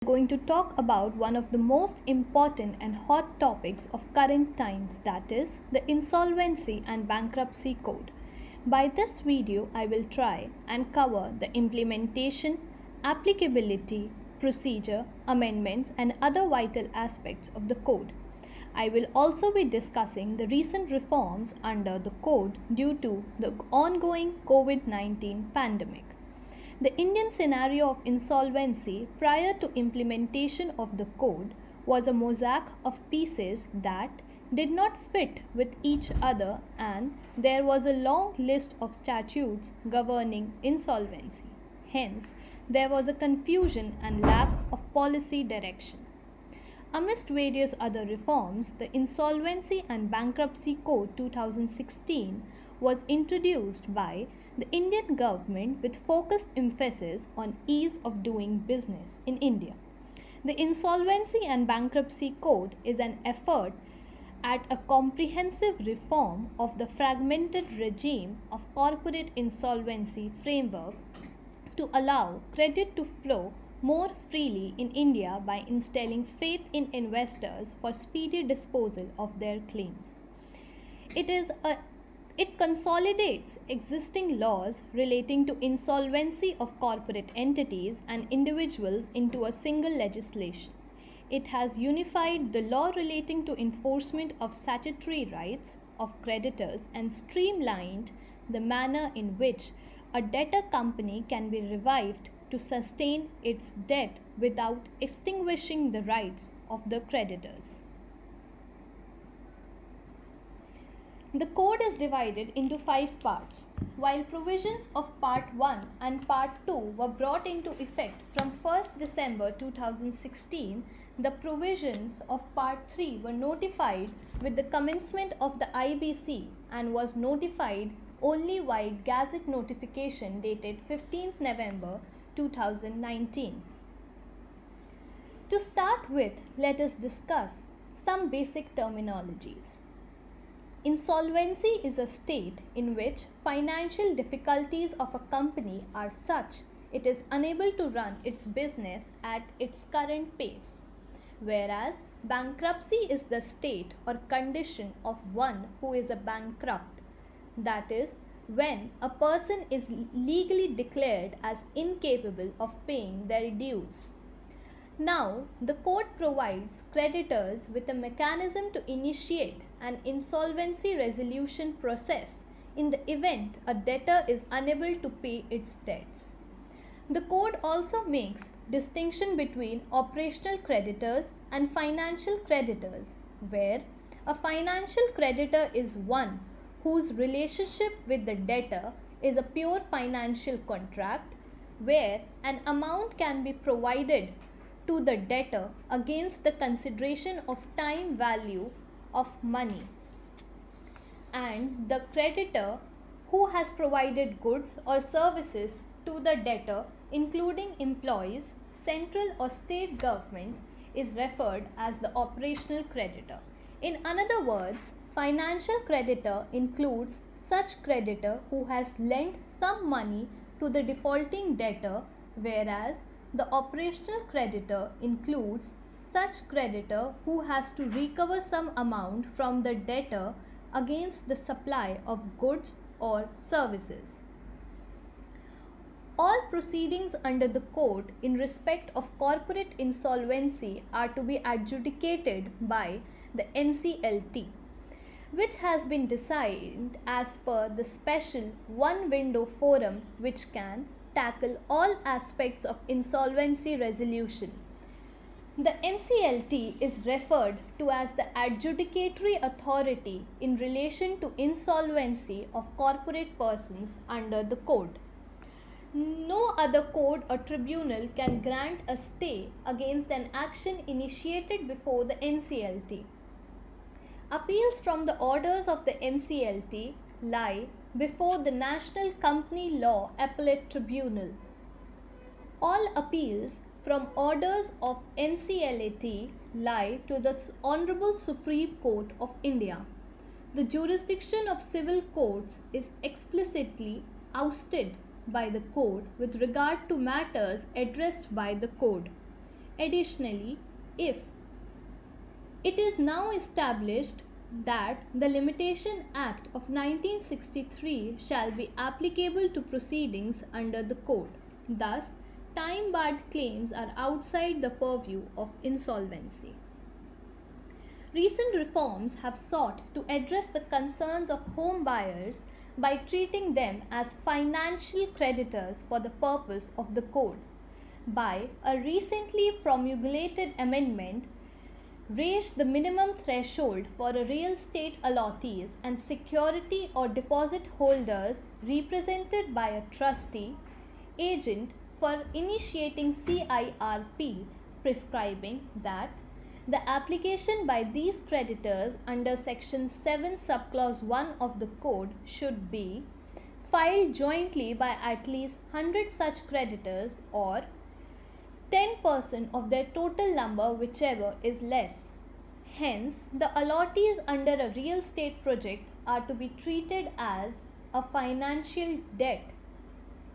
Going to talk about one of the most important and hot topics of current times, that is the Insolvency and Bankruptcy Code. By this video, I will try and cover the implementation, applicability, procedure, amendments and other vital aspects of the code. I will also be discussing the recent reforms under the code due to the ongoing COVID-19 pandemic. The Indian scenario of insolvency prior to implementation of the code was a mosaic of pieces that did not fit with each other, and there was a long list of statutes governing insolvency. Hence, there was a confusion and lack of policy direction. Amidst various other reforms, the Insolvency and Bankruptcy Code 2016 was introduced by the Indian government with focused emphasis on ease of doing business in India. The Insolvency and Bankruptcy Code is an effort at a comprehensive reform of the fragmented regime of corporate insolvency framework to allow credit to flow more freely in India by instilling faith in investors for speedy disposal of their claims. It consolidates existing laws relating to insolvency of corporate entities and individuals into a single legislation. It has unified the law relating to enforcement of statutory rights of creditors and streamlined the manner in which a debtor company can be revived to sustain its debt without extinguishing the rights of the creditors. The code is divided into 5 parts. While provisions of Part 1 and Part 2 were brought into effect from 1st December 2016, the provisions of Part 3 were notified with the commencement of the IBC and was notified only by Gazette notification dated 15th November 2019. To start with, let us discuss some basic terminologies. Insolvency is a state in which financial difficulties of a company are such it is unable to run its business at its current pace, whereas bankruptcy is the state or condition of one who is a bankrupt, that is, when a person is legally declared as incapable of paying their dues. Now, the code provides creditors with a mechanism to initiate an insolvency resolution process in the event a debtor is unable to pay its debts. The code also makes distinction between operational creditors and financial creditors, where a financial creditor is one whose relationship with the debtor is a pure financial contract, where an amount can be provided to the debtor against the consideration of time value of money, and the creditor who has provided goods or services to the debtor, including employees, central or state government, is referred as the operational creditor. In other words, financial creditor includes such creditor who has lent some money to the defaulting debtor, whereas the operational creditor includes such creditor who has to recover some amount from the debtor against the supply of goods or services. All proceedings under the code in respect of corporate insolvency are to be adjudicated by the NCLT, which has been designed as per the special one-window forum which can tackle all aspects of insolvency resolution. The NCLT is referred to as the adjudicatory authority in relation to insolvency of corporate persons under the code. No other code or tribunal can grant a stay against an action initiated before the NCLT. Appeals from the orders of the NCLT lie before the National Company Law Appellate Tribunal. All appeals from orders of NCLAT lie to the Honorable Supreme Court of India. The jurisdiction of civil courts is explicitly ousted by the code with regard to matters addressed by the code. Additionally, if it is now established that the Limitation Act of 1963 shall be applicable to proceedings under the Code. Thus, time-barred claims are outside the purview of insolvency. Recent reforms have sought to address the concerns of home buyers by treating them as financial creditors for the purpose of the Code. By a recently promulgated amendment, raised the minimum threshold for a real estate allottees and security or deposit holders represented by a trustee agent for initiating CIRP, prescribing that the application by these creditors under Section 7 subclause 1 of the Code should be filed jointly by at least 100 such creditors or 10% of their total number, whichever is less. Hence, the allottees under a real estate project are to be treated as a financial debt.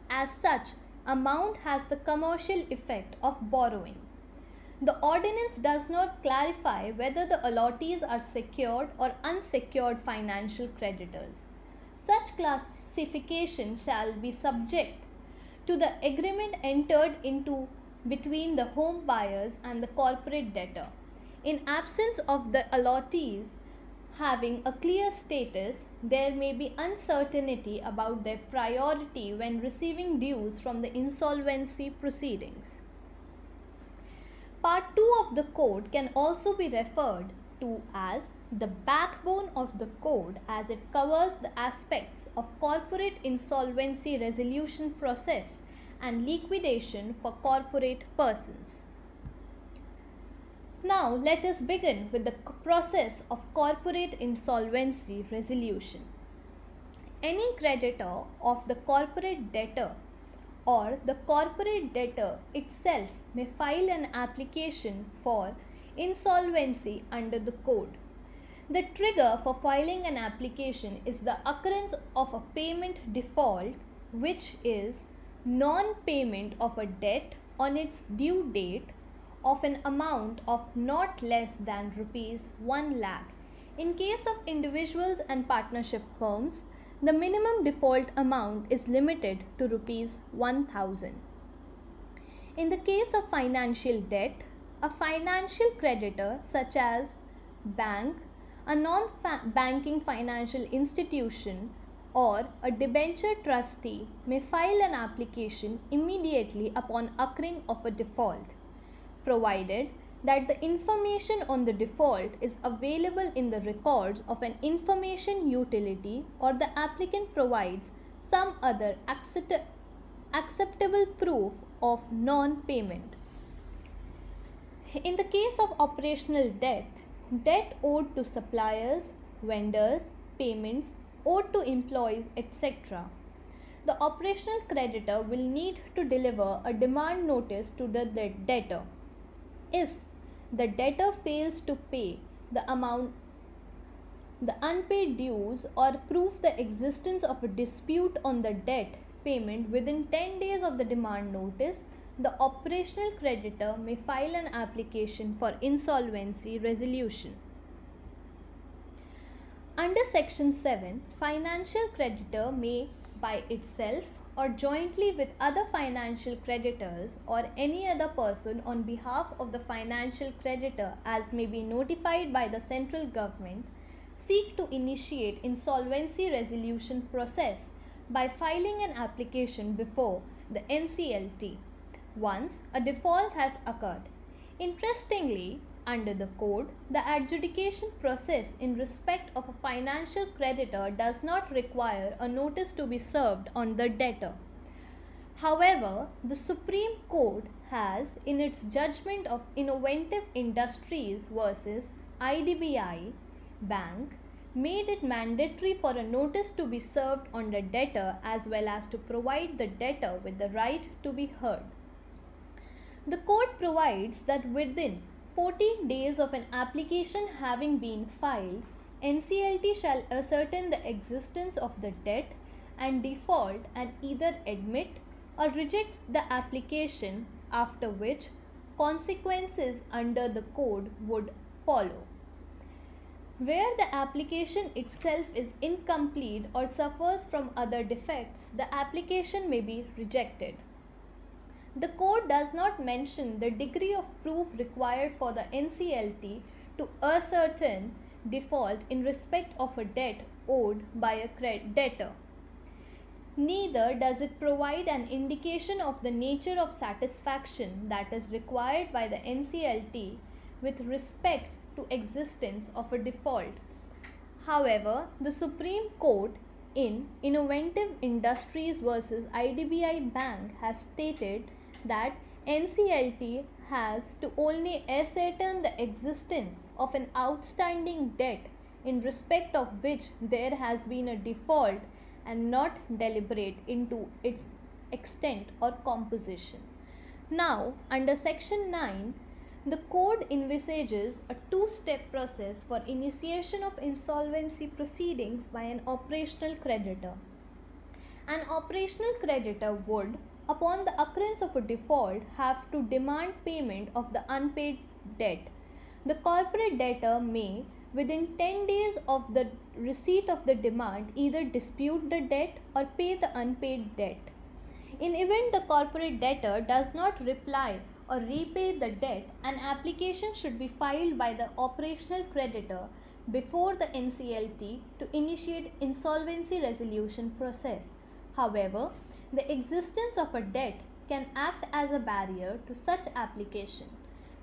As such, amount has the commercial effect of borrowing. The ordinance does not clarify whether the allottees are secured or unsecured financial creditors. Such classification shall be subject to the agreement entered into between the home buyers and the corporate debtor. In absence of the allottees having a clear status, there may be uncertainty about their priority when receiving dues from the insolvency proceedings. Part 2 of the Code can also be referred to as the backbone of the Code, as it covers the aspects of corporate insolvency resolution process and liquidation for corporate persons. Now let us begin with the process of corporate insolvency resolution. Any creditor of the corporate debtor or the corporate debtor itself may file an application for insolvency under the Code. The trigger for filing an application is the occurrence of a payment default, which is non-payment of a debt on its due date of an amount of not less than rupees 1 lakh. In case of individuals and partnership firms, the minimum default amount is limited to rupees 1,000. In the case of financial debt, a financial creditor such as bank, a non-banking financial institution, or a debenture trustee may file an application immediately upon occurring of a default, provided that the information on the default is available in the records of an information utility or the applicant provides some other acceptable proof of non-payment. In the case of operational debt, debt owed to suppliers, vendors, payments owed to employees, etc., the operational creditor will need to deliver a demand notice to the debtor. If the debtor fails to pay the unpaid dues or prove the existence of a dispute on the debt payment within 10 days of the demand notice, the operational creditor may file an application for insolvency resolution. Under Section 7, financial creditor may by itself or jointly with other financial creditors or any other person on behalf of the financial creditor as may be notified by the central government seek to initiate insolvency resolution process by filing an application before the NCLT once a default has occurred. Interestingly, under the Code, the adjudication process in respect of a financial creditor does not require a notice to be served on the debtor. However, the Supreme Court has, in its judgment of Innovative Industries versus IDBI Bank, made it mandatory for a notice to be served on the debtor as well as to provide the debtor with the right to be heard. The Code provides that within 14 days of an application having been filed, NCLT shall ascertain the existence of the debt and default and either admit or reject the application, after which consequences under the code would follow. Where the application itself is incomplete or suffers from other defects, the application may be rejected. The code does not mention the degree of proof required for the NCLT to ascertain default in respect of a debt owed by a debtor. Neither does it provide an indication of the nature of satisfaction that is required by the NCLT with respect to existence of a default. However, the Supreme Court in Innovative Industries versus IDBI Bank has stated that NCLT has to only ascertain the existence of an outstanding debt in respect of which there has been a default and not deliberate into its extent or composition. Now, under Section 9, the code envisages a two-step process for initiation of insolvency proceedings by an operational creditor. An operational creditor would, upon the occurrence of a default, have to demand payment of the unpaid debt. The corporate debtor may, within 10 days of the receipt of the demand, either dispute the debt or pay the unpaid debt. In event the corporate debtor does not reply or repay the debt, an application should be filed by the operational creditor before the NCLT to initiate insolvency resolution process. However, the existence of a debt can act as a barrier to such application.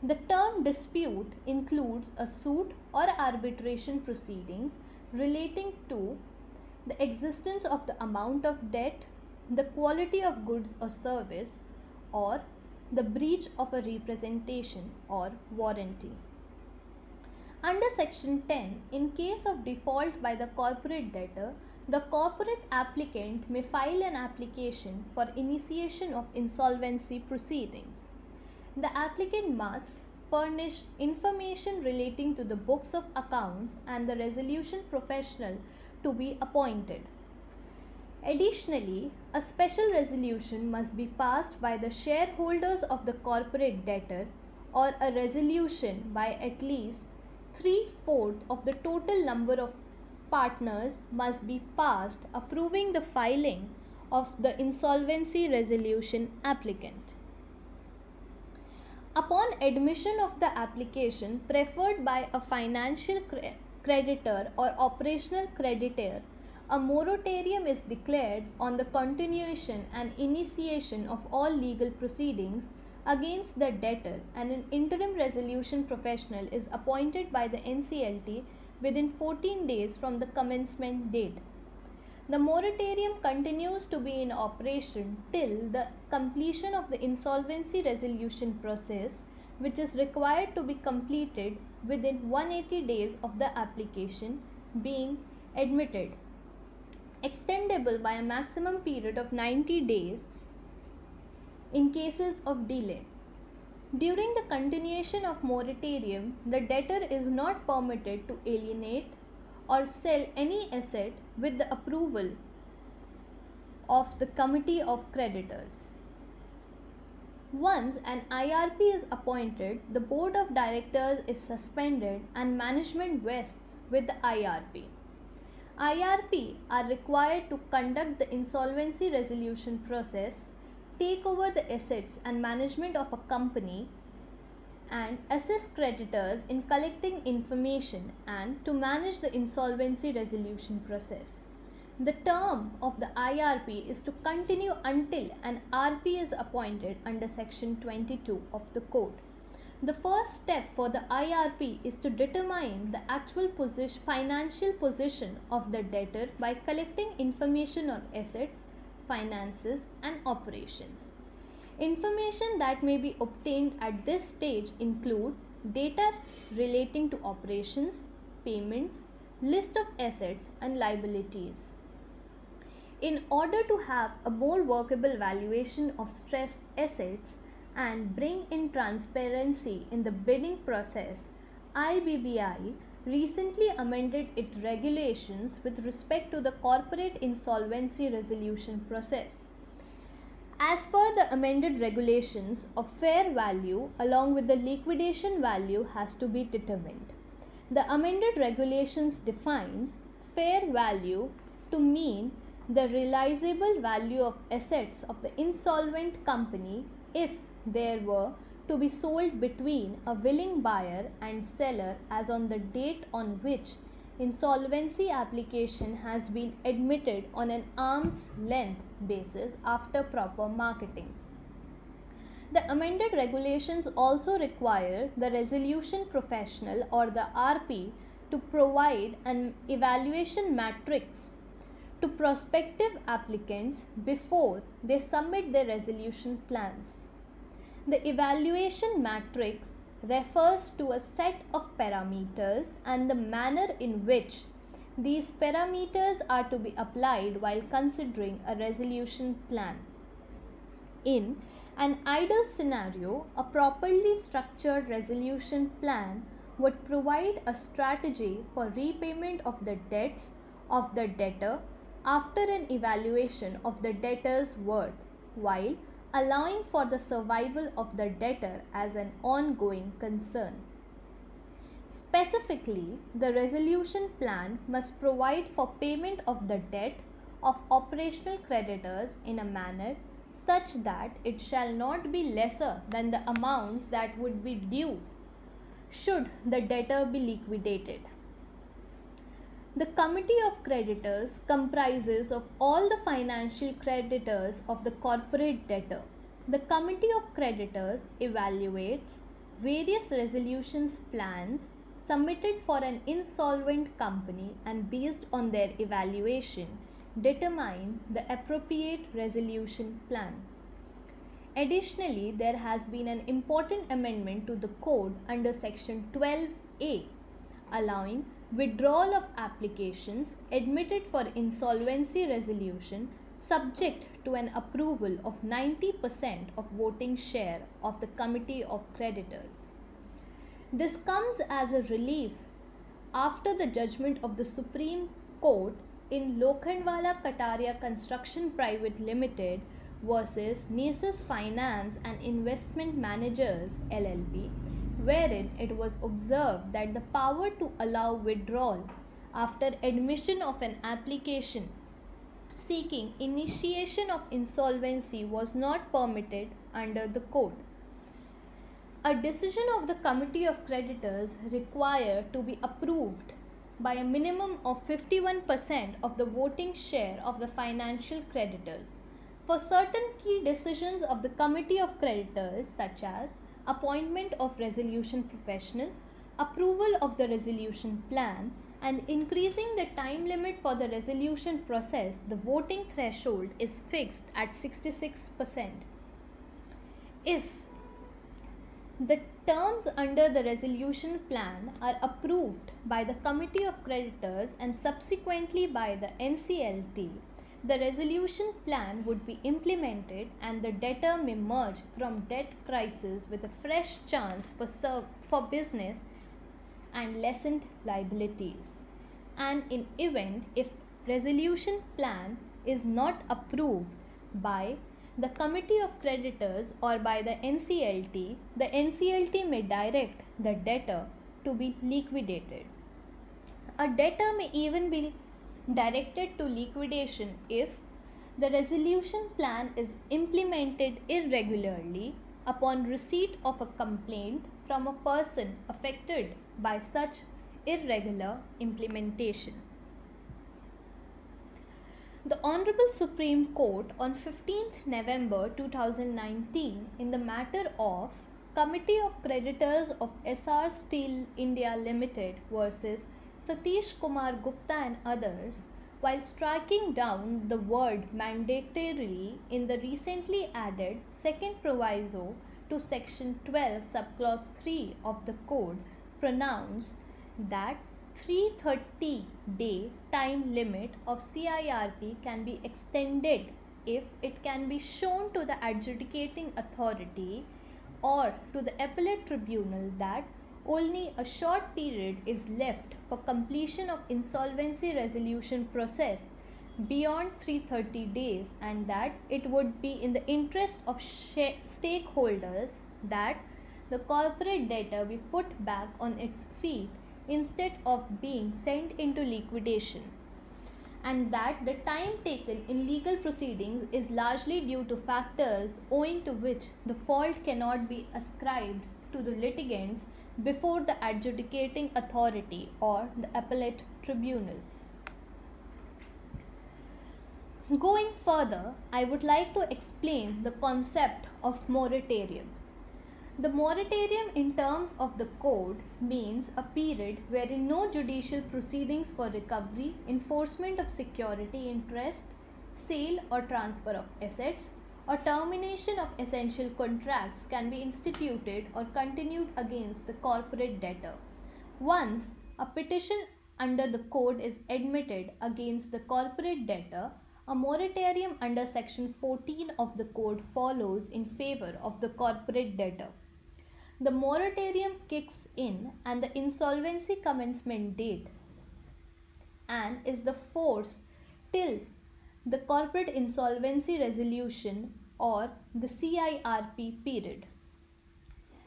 The term dispute includes a suit or arbitration proceedings relating to the existence of the amount of debt, the quality of goods or service, or the breach of a representation or warranty. Under Section 10, in case of default by the corporate debtor, the corporate applicant may file an application for initiation of insolvency proceedings. The applicant must furnish information relating to the books of accounts and the resolution professional to be appointed. Additionally, a special resolution must be passed by the shareholders of the corporate debtor, or a resolution by at least 3/4 of the total number of partners must be passed approving the filing of the insolvency resolution applicant. Upon admission of the application preferred by a financial creditor or operational creditor, a moratorium is declared on the continuation and initiation of all legal proceedings against the debtor, and an interim resolution professional is appointed by the NCLT within 14 days from the commencement date. The moratorium continues to be in operation till the completion of the insolvency resolution process, which is required to be completed within 180 days of the application being admitted, extendable by a maximum period of 90 days in cases of delay. During the continuation of moratorium, the debtor is not permitted to alienate or sell any asset with the approval of the Committee of Creditors. Once an IRP is appointed, the Board of Directors is suspended and management vests with the IRP. IRP are required to conduct the insolvency resolution process, take over the assets and management of a company, and assist creditors in collecting information and to manage the insolvency resolution process. The term of the IRP is to continue until an RP is appointed under Section 22 of the Code. The first step for the IRP is to determine the actual financial position of the debtor by collecting information on assets, finances, and operations. Information that may be obtained at this stage include data relating to operations, payments, list of assets and liabilities. In order to have a more workable valuation of stressed assets and bring in transparency in the bidding process, IBBI recently amended its regulations with respect to the corporate insolvency resolution process. As per the amended regulations, a fair value along with the liquidation value has to be determined. The amended regulations defines fair value to mean the realizable value of assets of the insolvent company if there were to be sold between a willing buyer and seller as on the date on which insolvency application has been admitted on an arm's length basis after proper marketing. The amended regulations also require the resolution professional or the RP to provide an evaluation matrix to prospective applicants before they submit their resolution plans. The evaluation matrix refers to a set of parameters and the manner in which these parameters are to be applied while considering a resolution plan. In an ideal scenario, a properly structured resolution plan would provide a strategy for repayment of the debts of the debtor after an evaluation of the debtor's worth, while allowing for the survival of the debtor as an ongoing concern. Specifically, the resolution plan must provide for payment of the debt of operational creditors in a manner such that it shall not be lesser than the amounts that would be due should the debtor be liquidated. The committee of creditors comprises of all the financial creditors of the corporate debtor. The committee of creditors evaluates various resolutions plans submitted for an insolvent company and based on their evaluation determine the appropriate resolution plan. Additionally, there has been an important amendment to the code under section 12A allowing withdrawal of applications admitted for insolvency resolution subject to an approval of 90% of voting share of the committee of creditors. This comes as a relief after the judgment of the Supreme Court in Lokhandwala Kataria Construction Private Limited versus Nasus Finance and Investment Managers LLP, wherein it was observed that the power to allow withdrawal after admission of an application seeking initiation of insolvency was not permitted under the code. A decision of the committee of creditors required to be approved by a minimum of 51% of the voting share of the financial creditors. For certain key decisions of the committee of creditors such as appointment of resolution professional, approval of the resolution plan, and increasing the time limit for the resolution process, the voting threshold is fixed at 66%. If the terms under the resolution plan are approved by the committee of creditors and subsequently by the NCLT, the resolution plan would be implemented and the debtor may merge from debt crisis with a fresh chance for business and lessened liabilities. And in event if resolution plan is not approved by the committee of creditors or by the NCLT may direct the debtor to be liquidated. A debtor may even be directed to liquidation if the resolution plan is implemented irregularly upon receipt of a complaint from a person affected by such irregular implementation. The Honorable Supreme Court on 15th November 2019 in the matter of Committee of Creditors of Essar Steel India Limited versus Satish Kumar Gupta and others, while striking down the word mandatorily in the recently added second proviso to section 12 subclause 3 of the code, pronounced that 330-day time limit of CIRP can be extended if it can be shown to the adjudicating authority or to the appellate tribunal that only a short period is left for completion of insolvency resolution process beyond 330 days, and that it would be in the interest of stakeholders that the corporate debtor be put back on its feet instead of being sent into liquidation, and that the time taken in legal proceedings is largely due to factors owing to which the fault cannot be ascribed to the litigants before the adjudicating authority or the appellate tribunal. Going further, I would like to explain the concept of moratorium. The moratorium in terms of the code means a period wherein no judicial proceedings for recovery, enforcement of security interest, sale or transfer of assets, or termination of essential contracts can be instituted or continued against the corporate debtor. Once a petition under the code is admitted against the corporate debtor, a moratorium under section 14 of the code follows in favor of the corporate debtor. The moratorium kicks in and the insolvency commencement date and is the force till the corporate insolvency resolution or the CIRP period.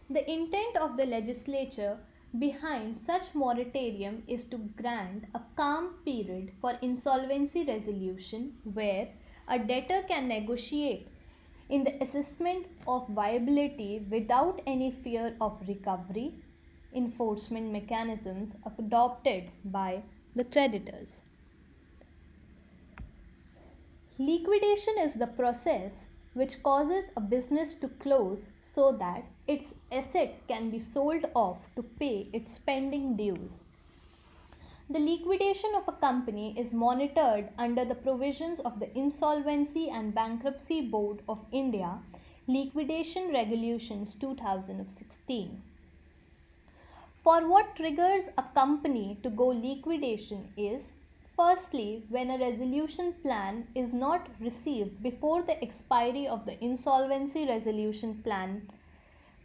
The intent of the legislature behind such moratorium is to grant a calm period for insolvency resolution where a debtor can negotiate in the assessment of viability without any fear of recovery, enforcement mechanisms adopted by the creditors. Liquidation is the process which causes a business to close so that its asset can be sold off to pay its pending dues. The liquidation of a company is monitored under the provisions of the Insolvency and Bankruptcy Board of India, Liquidation Regulations 2016. For what triggers a company to go liquidation is, firstly, when a resolution plan is not received before the expiry of the insolvency resolution plan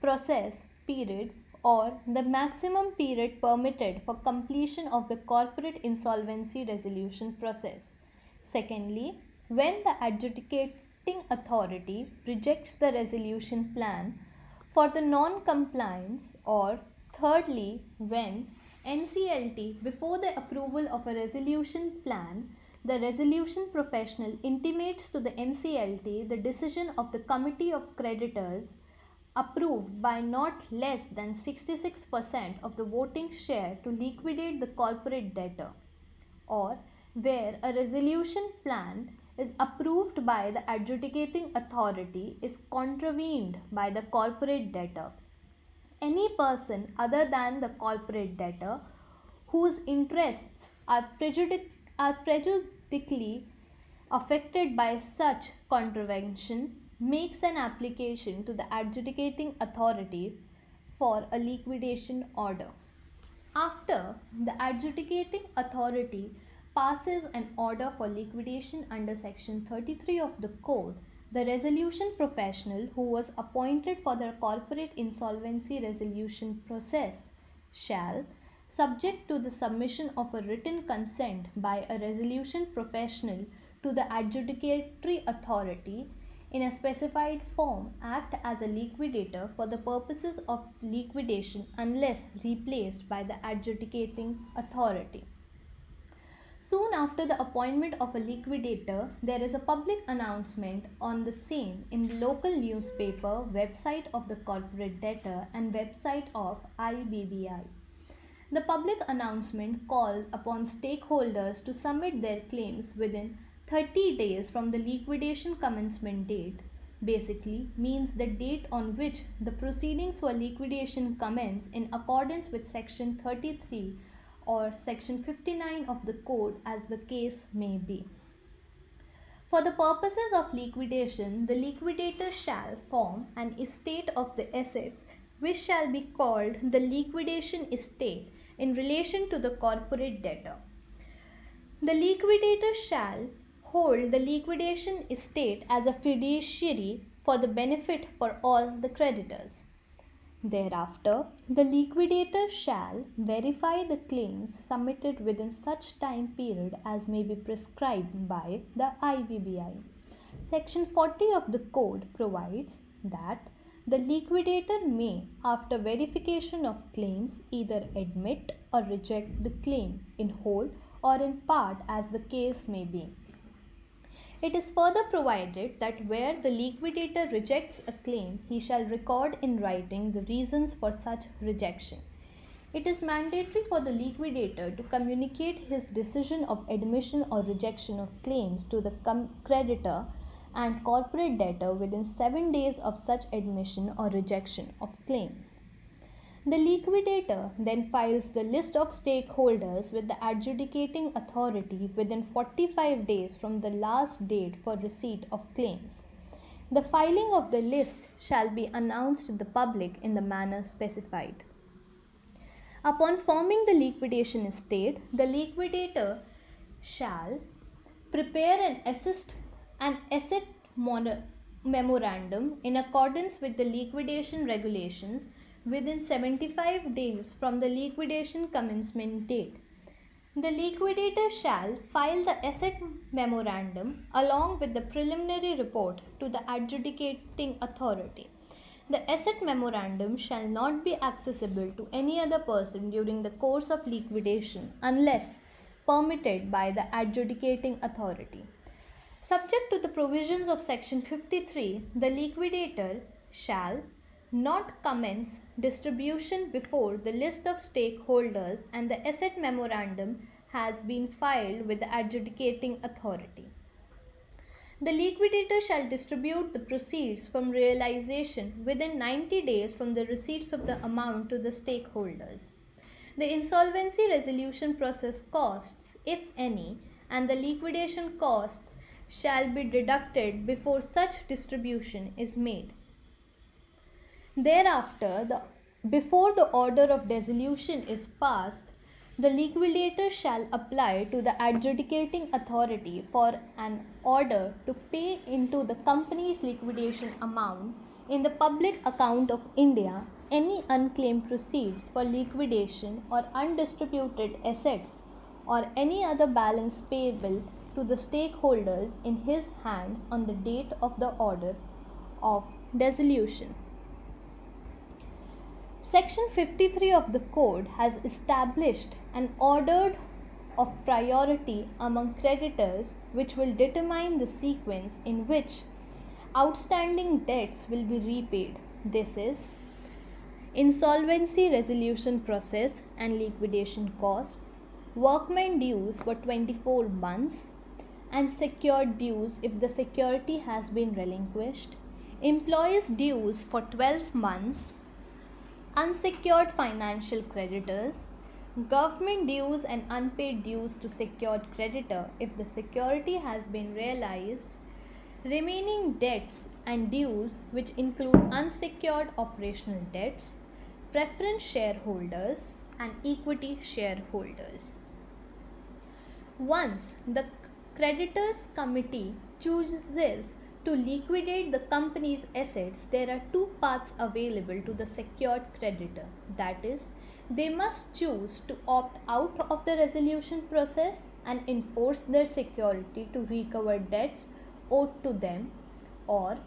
process period or the maximum period permitted for completion of the corporate insolvency resolution process. Secondly, when the adjudicating authority rejects the resolution plan for the non-compliance, or thirdly, when NCLT, before the approval of a resolution plan, the resolution professional intimates to the NCLT the decision of the Committee of Creditors approved by not less than 66% of the voting share to liquidate the corporate debtor, or where a resolution plan is approved by the adjudicating authority is contravened by the corporate debtor. Any person other than the corporate debtor whose interests are prejudicially affected by such contravention makes an application to the adjudicating authority for a liquidation order. After the adjudicating authority passes an order for liquidation under section 33 of the code, the resolution professional who was appointed for the corporate insolvency resolution process shall, subject to the submission of a written consent by a resolution professional to the adjudicatory authority in a specified form, act as a liquidator for the purposes of liquidation unless replaced by the adjudicating authority. Soon after the appointment of a liquidator, there is a public announcement on the same in the local newspaper, website of the corporate debtor and website of IBBI. The public announcement calls upon stakeholders to submit their claims within 30 days from the liquidation commencement date. Basically means the date on which the proceedings for liquidation commence in accordance with section 33 or section 59 of the code, as the case may be. For the purposes of liquidation, the liquidator shall form an estate of the assets which shall be called the liquidation estate in relation to the corporate debtor. The liquidator shall hold the liquidation estate as a fiduciary for the benefit for all the creditors. Thereafter, the liquidator shall verify the claims submitted within such time period as may be prescribed by the IVBI. Section 40 of the Code provides that the liquidator may, after verification of claims, either admit or reject the claim in whole or in part as the case may be. It is further provided that where the liquidator rejects a claim, he shall record in writing the reasons for such rejection. It is mandatory for the liquidator to communicate his decision of admission or rejection of claims to the creditor and corporate debtor within 7 days of such admission or rejection of claims. The liquidator then files the list of stakeholders with the adjudicating authority within 45 days from the last date for receipt of claims. The filing of the list shall be announced to the public in the manner specified. Upon forming the liquidation estate, the liquidator shall prepare an asset memorandum in accordance with the liquidation regulations within 75 days from the liquidation commencement date. The liquidator shall file the asset memorandum along with the preliminary report to the adjudicating authority. The asset memorandum shall not be accessible to any other person during the course of liquidation unless permitted by the adjudicating authority. Subject to the provisions of Section 53, the liquidator shall not commence distribution before the list of stakeholders and the asset memorandum has been filed with the adjudicating authority. The liquidator shall distribute the proceeds from realization within 90 days from the receipts of the amount to the stakeholders. The insolvency resolution process costs, if any, and the liquidation costs shall be deducted before such distribution is made. Thereafter, before the order of dissolution is passed, the liquidator shall apply to the adjudicating authority for an order to pay into the company's liquidation amount in the public account of India any unclaimed proceeds for liquidation or undistributed assets or any other balance payable to the stakeholders in his hands on the date of the order of dissolution. Section 53 of the Code has established an order of priority among creditors which will determine the sequence in which outstanding debts will be repaid. This is insolvency resolution process and liquidation costs, workmen dues for 24 months, and secured dues if the security has been relinquished, employees' dues for 12 months, unsecured financial creditors, government dues and unpaid dues to secured creditor if the security has been realized, remaining debts and dues which include unsecured operational debts, preference shareholders and equity shareholders. Once the creditors committee chooses to liquidate the company's assets, there are two paths available to the secured creditor. That is, they must choose to opt out of the resolution process and enforce their security to recover debts owed to them, or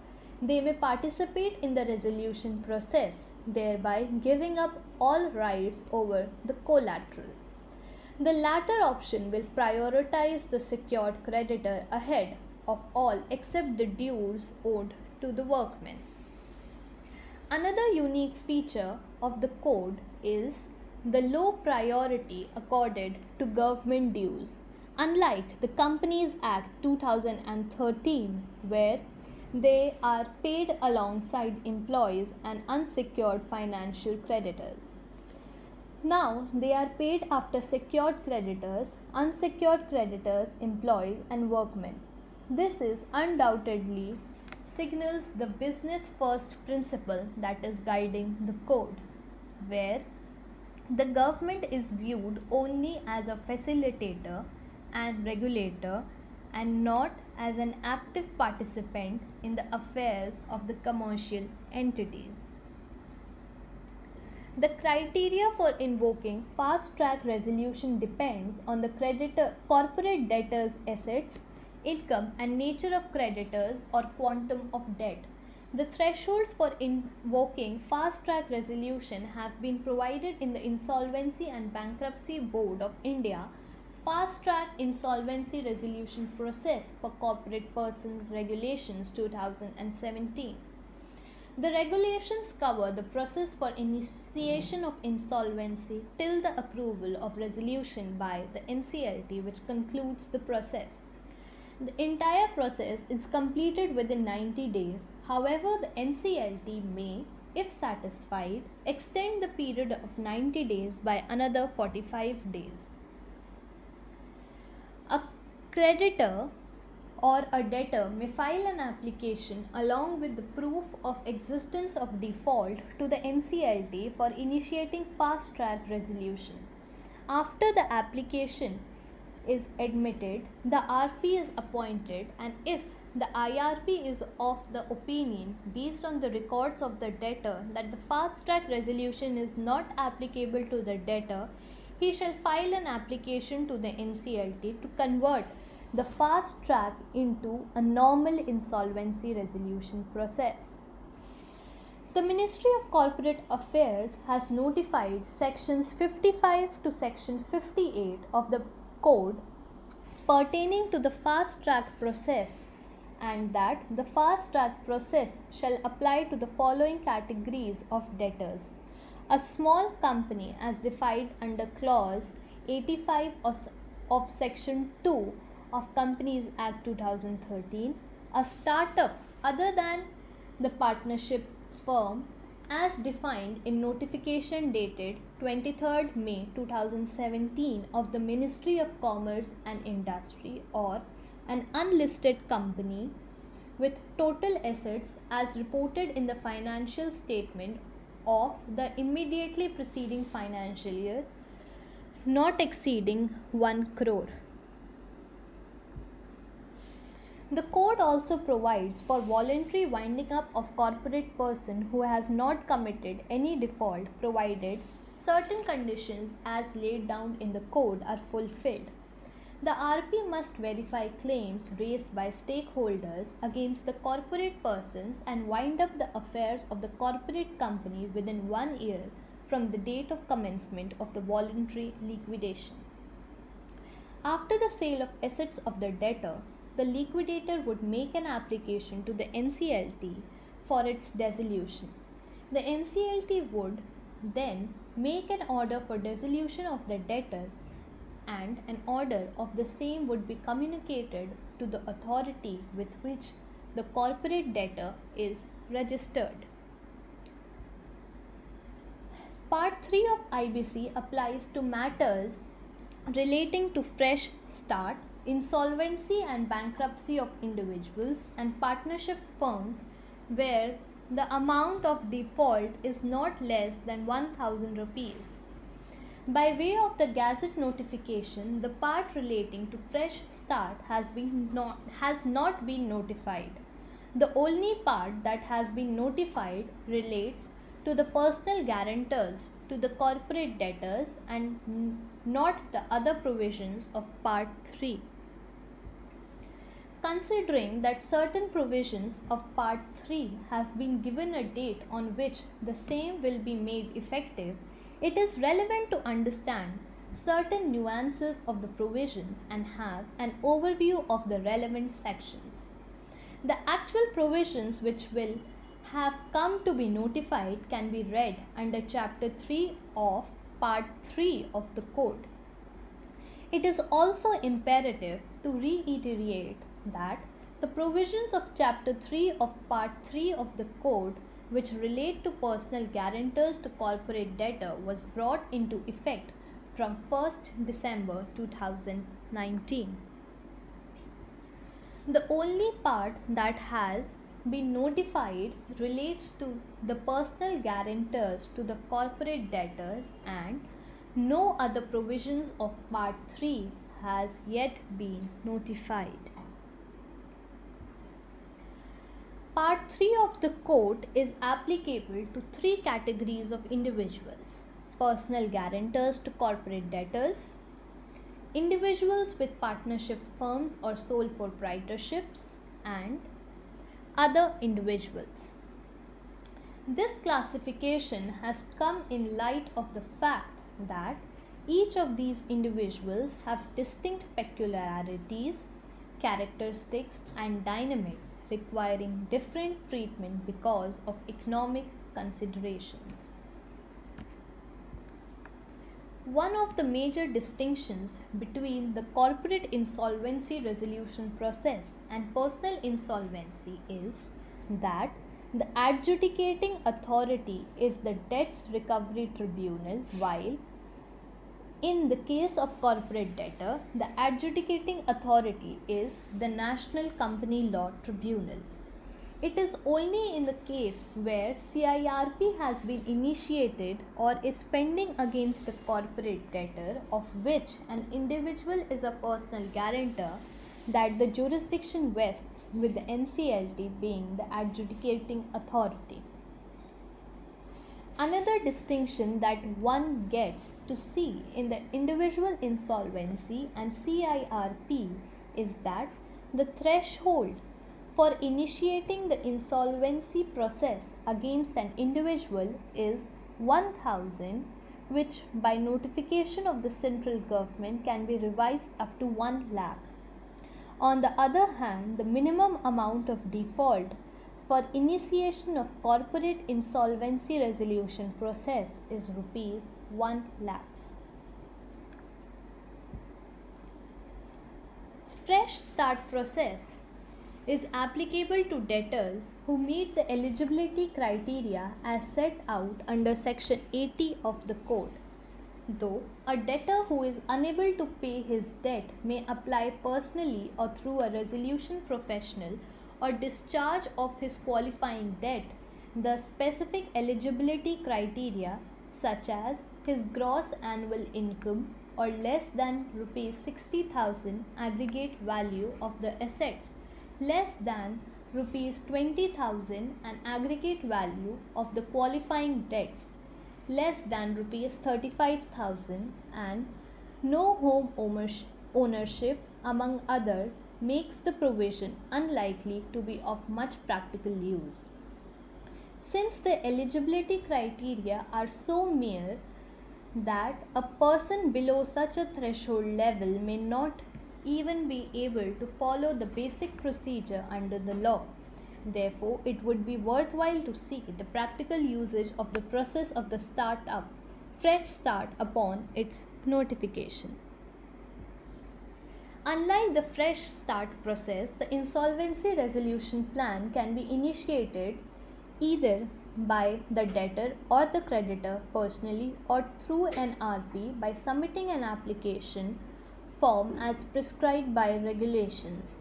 they may participate in the resolution process, thereby giving up all rights over the collateral. The latter option will prioritize the secured creditor ahead of all except the dues owed to the workmen. Another unique feature of the code is the low priority accorded to government dues, unlike the Companies Act 2013, where they are paid alongside employees and unsecured financial creditors. Now they are paid after secured creditors, unsecured creditors, employees and workmen. This is undoubtedly signals the business first principle that is guiding the code, where the government is viewed only as a facilitator and regulator and not as an active participant in the affairs of the commercial entities. The criteria for invoking fast track resolution depends on the corporate debtor's assets, income, and nature of creditors or quantum of debt. The thresholds for invoking fast track resolution have been provided in the Insolvency and Bankruptcy Board of India Fast Track Insolvency Resolution Process for Corporate Persons Regulations 2017. The regulations cover the process for initiation of insolvency till the approval of resolution by the NCLT, which concludes the process. The entire process is completed within 90 days. However, the NCLT may, if satisfied, extend the period of 90 days by another 45 days. A creditor or a debtor may file an application along with the proof of existence of default to the NCLT for initiating fast track resolution. After the application is admitted, the RP is appointed, and if the IRP is of the opinion based on the records of the debtor that the fast track resolution is not applicable to the debtor, he shall file an application to the NCLT to convert the fast track into a normal insolvency resolution process. The Ministry of Corporate Affairs has notified sections 55 to section 58 of the Code pertaining to the fast track process, and that the fast track process shall apply to the following categories of debtors: a small company as defined under clause 85 of section 2 of Companies Act 2013, a startup other than the partnership firm as defined in notification dated 23rd May 2017 of the Ministry of Commerce and Industry, or an unlisted company with total assets as reported in the financial statement of the immediately preceding financial year not exceeding 1 crore. The code also provides for voluntary winding up of corporate person who has not committed any default, provided certain conditions as laid down in the code are fulfilled. The RP must verify claims raised by stakeholders against the corporate persons and wind up the affairs of the corporate company within 1 year from the date of commencement of the voluntary liquidation. After the sale of assets of the debtor, the liquidator would make an application to the NCLT for its dissolution. The NCLT would then make an order for dissolution of the debtor, and an order of the same would be communicated to the authority with which the corporate debtor is registered. Part 3 of IBC applies to matters relating to fresh start, insolvency and bankruptcy of individuals and partnership firms where the amount of default is not less than 1,000 rupees. By way of the Gazette notification, the part relating to fresh start has not been notified. The only part that has been notified relates to the personal guarantors to the corporate debtors and not the other provisions of Part 3. Considering that certain provisions of Part 3 have been given a date on which the same will be made effective, it is relevant to understand certain nuances of the provisions and have an overview of the relevant sections. The actual provisions which will have come to be notified can be read under Chapter 3 of Part 3 of the Code. It is also imperative to reiterate that the provisions of Chapter 3 of Part 3 of the Code which relate to personal guarantors to corporate debtor was brought into effect from 1st December 2019. The only part that has been notified relates to the personal guarantors to the corporate debtors, and no other provisions of Part 3 has yet been notified. Part 3 of the code is applicable to three categories of individuals: personal guarantors to corporate debtors, individuals with partnership firms or sole proprietorships, and other individuals. This classification has come in light of the fact that each of these individuals have distinct peculiarities, characteristics, and dynamics requiring different treatment because of economic considerations. One of the major distinctions between the corporate insolvency resolution process and personal insolvency is that the adjudicating authority is the debts recovery tribunal, while in the case of corporate debtor, the adjudicating authority is the National Company Law Tribunal. It is only in the case where CIRP has been initiated or is pending against the corporate debtor of which an individual is a personal guarantor that the jurisdiction vests with the NCLT being the adjudicating authority. Another distinction that one gets to see in the individual insolvency and CIRP is that the threshold for initiating the insolvency process against an individual is 1,000, which by notification of the central government can be revised up to 1 lakh. On the other hand, the minimum amount of default for initiation of corporate insolvency resolution process is rupees 1 lakh. Fresh start process is applicable to debtors who meet the eligibility criteria as set out under section 80 of the code. Though a debtor who is unable to pay his debt may apply personally or through a resolution professional or discharge of his qualifying debt, the specific eligibility criteria such as his gross annual income or less than rupees 60,000 aggregate value of the assets, less than rupees 20,000 an aggregate value of the qualifying debts, less than rupees 35,000 and no home ownership among others makes the provision unlikely to be of much practical use. Since the eligibility criteria are so mere that a person below such a threshold level may not even be able to follow the basic procedure under the law. Therefore, it would be worthwhile to see the practical usage of the process of the fresh start upon its notification. Unlike the fresh start process, the insolvency resolution plan can be initiated either by the debtor or the creditor personally or through an RP by submitting an application form as prescribed by regulations.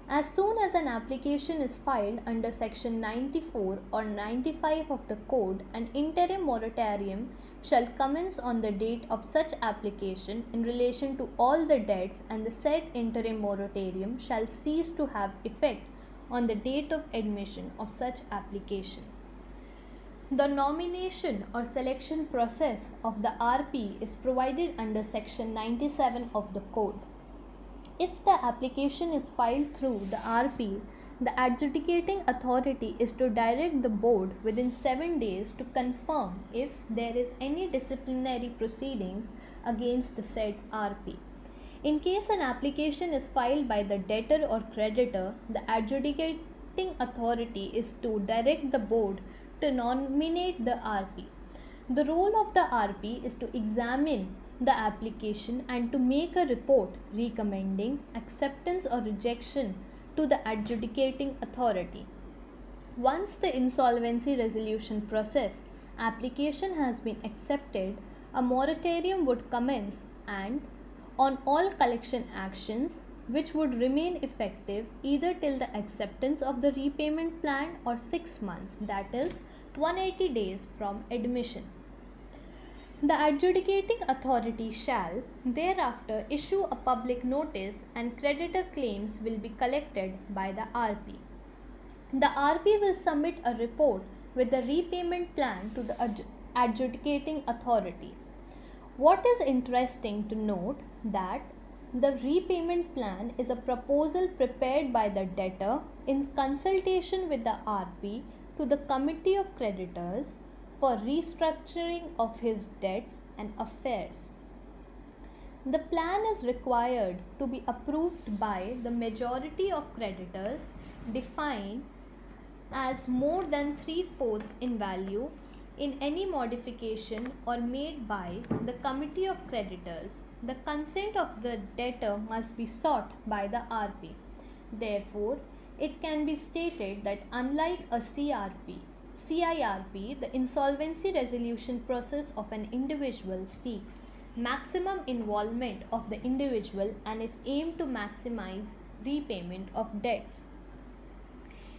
As soon as an application is filed under section 94 or 95 of the code, an interim moratorium shall commence on the date of such application in relation to all the debts, and the said interim moratorium shall cease to have effect on the date of admission of such application. The nomination or selection process of the RP is provided under section 97 of the code. If the application is filed through the RP, the adjudicating authority is to direct the board within 7 days to confirm if there is any disciplinary proceedings against the said RP. In case an application is filed by the debtor or creditor, the adjudicating authority is to direct the board to nominate the RP. The role of the RP is to examine the application and to make a report recommending acceptance or rejection to the adjudicating authority. Once the insolvency resolution process application has been accepted, a moratorium would commence and on all collection actions, which would remain effective either till the acceptance of the repayment plan or 6 months, that is 180 days from admission. The adjudicating authority shall thereafter issue a public notice and creditor claims will be collected by the RP. The RP will submit a report with the repayment plan to the adjudicating authority. What is interesting to note that the repayment plan is a proposal prepared by the debtor in consultation with the RP to the Committee of Creditors for restructuring of his debts and affairs. The plan is required to be approved by the majority of creditors defined as more than 3/4 in value in any modification or made by the Committee of Creditors. The consent of the debtor must be sought by the RP. Therefore, it can be stated that unlike a CIRP, the insolvency resolution process of an individual seeks maximum involvement of the individual and is aimed to maximize repayment of debts.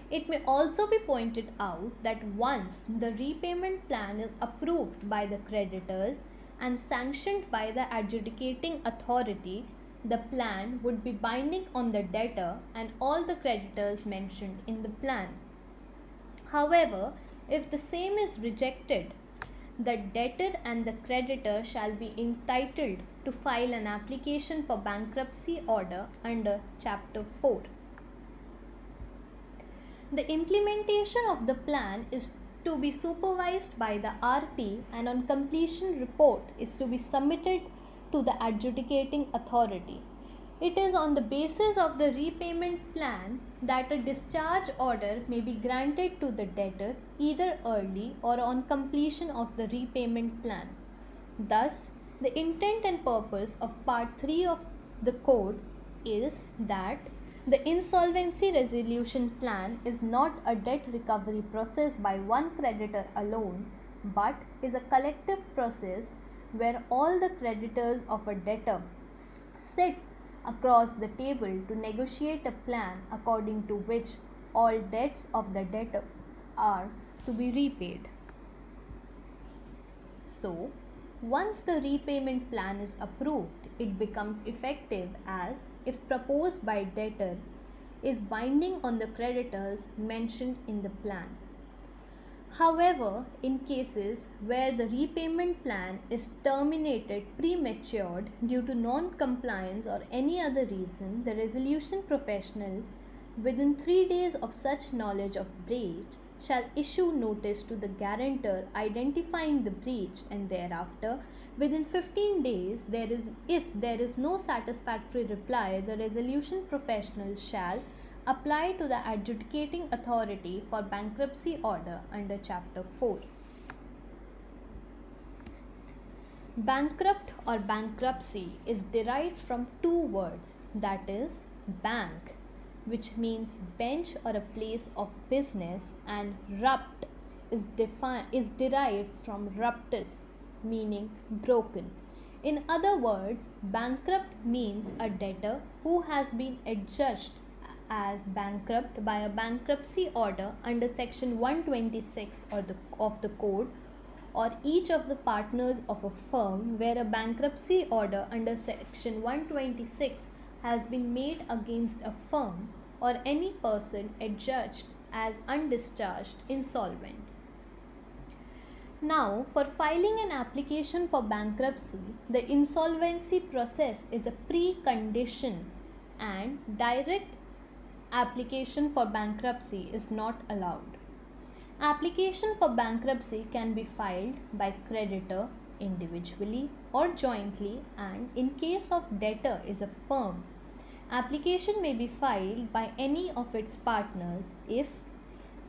It may also be pointed out that once the repayment plan is approved by the creditors and sanctioned by the adjudicating authority, the plan would be binding on the debtor and all the creditors mentioned in the plan. However, if the same is rejected, the debtor and the creditor shall be entitled to file an application for bankruptcy order under Chapter 4. The implementation of the plan is to be supervised by the RP, and on completion report is to be submitted to the adjudicating authority. It is on the basis of the repayment plan that a discharge order may be granted to the debtor either early or on completion of the repayment plan. Thus, the intent and purpose of Part 3 of the Code is that the insolvency resolution plan is not a debt recovery process by one creditor alone, but is a collective process where all the creditors of a debtor sit across the table to negotiate a plan according to which all debts of the debtor are to be repaid. So, once the repayment plan is approved, it becomes effective as if proposed by debtor is binding on the creditors mentioned in the plan. However, in cases where the repayment plan is terminated prematured due to non-compliance or any other reason, the resolution professional within 3 days of such knowledge of breach shall issue notice to the guarantor identifying the breach, and thereafter within 15 days if there is no satisfactory reply, the resolution professional shall apply to the adjudicating authority for bankruptcy order under Chapter 4. Bankrupt or bankruptcy is derived from two words, that is, bank, which means bench or a place of business, and rupt is derived from ruptus, meaning broken. In other words, bankrupt means a debtor who has been adjudged as bankrupt by a bankruptcy order under Section 126 of the Code, or each of the partners of a firm where a bankruptcy order under Section 126 has been made against a firm or any person adjudged as undischarged insolvent. Now, for filing an application for bankruptcy, the insolvency process is a precondition, and direct application for bankruptcy is not allowed. Application for bankruptcy can be filed by creditor individually or jointly, and in case of debtor is a firm, application may be filed by any of its partners if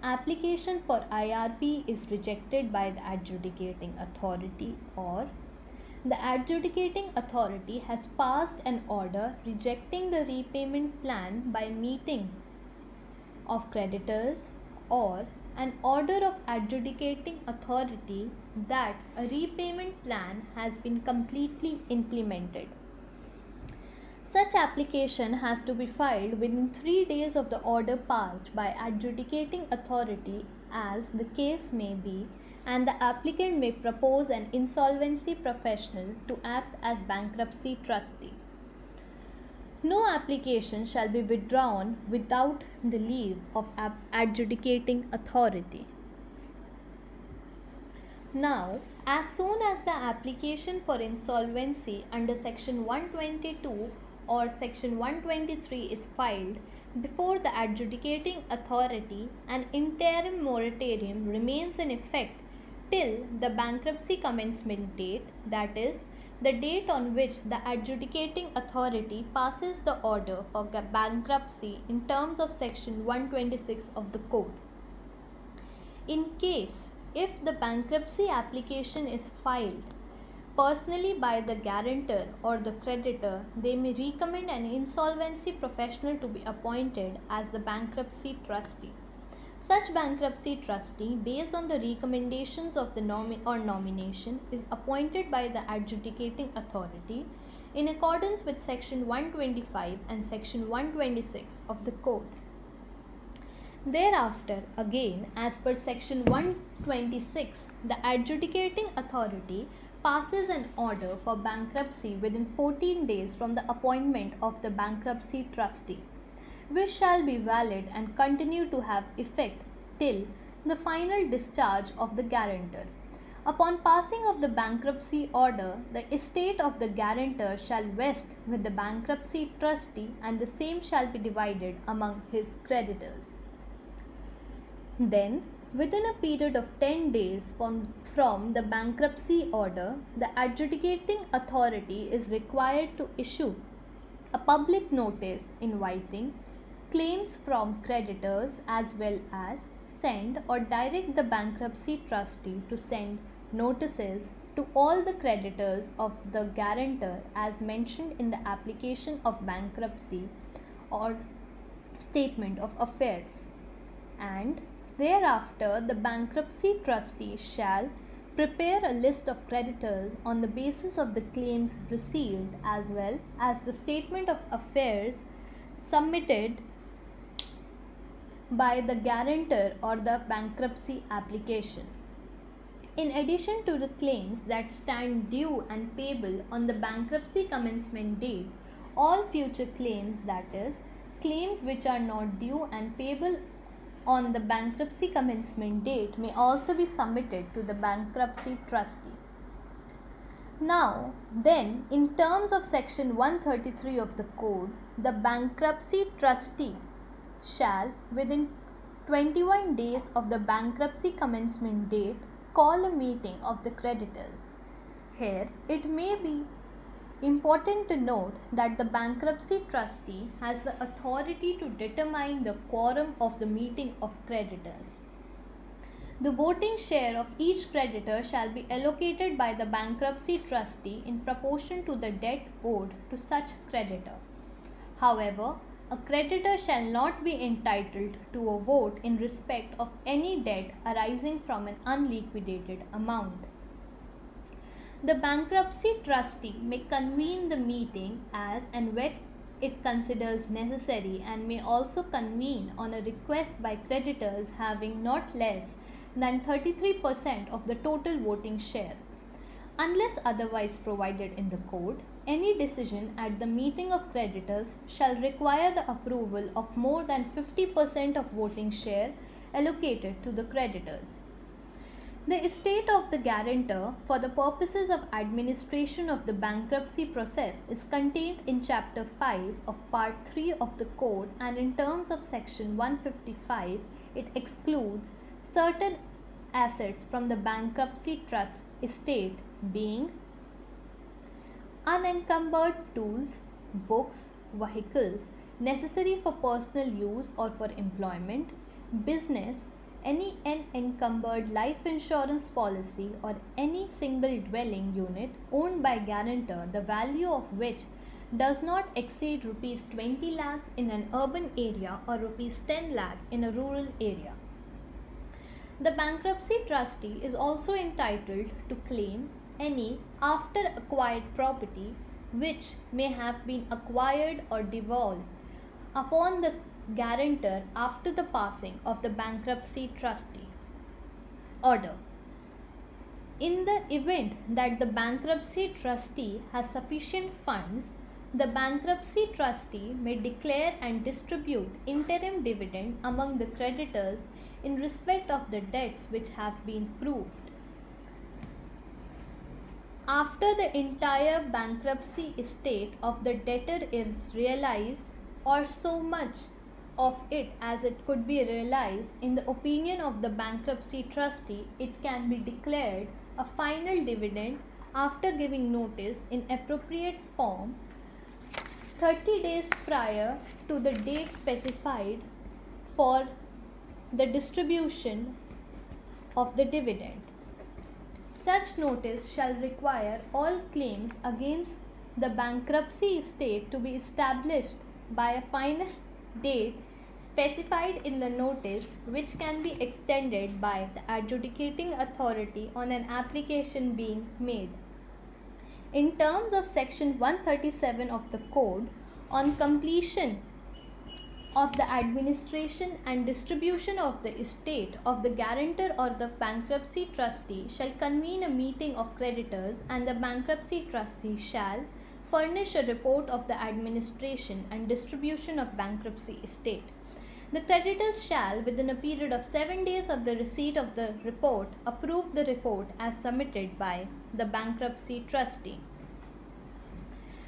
application for IRP is rejected by the adjudicating authority, or the adjudicating authority has passed an order rejecting the repayment plan by meeting of creditors, or an order of adjudicating authority that a repayment plan has been completely implemented. Such application has to be filed within 3 days of the order passed by adjudicating authority as the case may be, and the applicant may propose an insolvency professional to act as bankruptcy trustee. No application shall be withdrawn without the leave of adjudicating authority. Now, as soon as the application for insolvency under Section 122 or Section 123 is filed before the adjudicating authority, an interim moratorium remains in effect till the bankruptcy commencement date, that is, the date on which the adjudicating authority passes the order for bankruptcy in terms of Section 126 of the Code. In case if the bankruptcy application is filed personally by the guarantor or the creditor, they may recommend an insolvency professional to be appointed as the bankruptcy trustee. Such bankruptcy trustee, based on the recommendations of the nomination, is appointed by the adjudicating authority in accordance with Section 125 and Section 126 of the Code. Thereafter, again, as per Section 126, the adjudicating authority passes an order for bankruptcy within 14 days from the appointment of the bankruptcy trustee, which shall be valid and continue to have effect till the final discharge of the guarantor. Upon passing of the bankruptcy order, the estate of the guarantor shall vest with the bankruptcy trustee, and the same shall be divided among his creditors. Then, within a period of 10 days from the bankruptcy order, the adjudicating authority is required to issue a public notice inviting claims from creditors, as well as send or direct the bankruptcy trustee to send notices to all the creditors of the guarantor as mentioned in the application of bankruptcy or statement of affairs. And thereafter, the bankruptcy trustee shall prepare a list of creditors on the basis of the claims received, as well as the statement of affairs submitted by the guarantor or the bankruptcy application. In addition to the claims that stand due and payable on the bankruptcy commencement date, all future claims, that is, claims which are not due and payable on the bankruptcy commencement date, may also be submitted to the bankruptcy trustee. Now, then, in terms of Section 133 of the Code, the bankruptcy trustee shall, within 21 days of the bankruptcy commencement date, call a meeting of the creditors. Here, it may be important to note that the bankruptcy trustee has the authority to determine the quorum of the meeting of creditors. The voting share of each creditor shall be allocated by the bankruptcy trustee in proportion to the debt owed to such creditor. However, a creditor shall not be entitled to a vote in respect of any debt arising from an unliquidated amount. The bankruptcy trustee may convene the meeting as and when it considers necessary, and may also convene on a request by creditors having not less than 33% of the total voting share. Unless otherwise provided in the Code, any decision at the meeting of creditors shall require the approval of more than 50% of voting share allocated to the creditors. The estate of the guarantor for the purposes of administration of the bankruptcy process is contained in Chapter 5 of Part 3 of the Code, and in terms of Section 155, it excludes certain assets from the bankruptcy trust estate, being unencumbered tools, books, vehicles necessary for personal use or for employment, business, any unencumbered life insurance policy, or any single dwelling unit owned by guarantor, the value of which does not exceed rupees 20 lakhs in an urban area or rupees 10 lakh in a rural area. The bankruptcy trustee is also entitled to claim any after acquired property which may have been acquired or devolved upon the guarantor after the passing of the bankruptcy trustee order. In the event that the bankruptcy trustee has sufficient funds, The bankruptcy trustee may declare and distribute interim dividend among the creditors in respect of the debts which have been proved. After the entire bankruptcy estate of the debtor is realized, or so much of it as it could be realized, in the opinion of the bankruptcy trustee, it can be declared a final dividend after giving notice in appropriate form 30 days prior to the date specified for the distribution of the dividend. Such notice shall require all claims against the bankruptcy estate to be established by a final date specified in the notice, which can be extended by the adjudicating authority on an application being made. In terms of Section 137 of the Code, on completion of the administration and distribution of the estate of the guarantor or the bankruptcy trustee shall convene a meeting of creditors, and the bankruptcy trustee shall furnish a report of the administration and distribution of bankruptcy estate. The creditors shall, within a period of 7 days of the receipt of the report, approve the report as submitted by the bankruptcy trustee.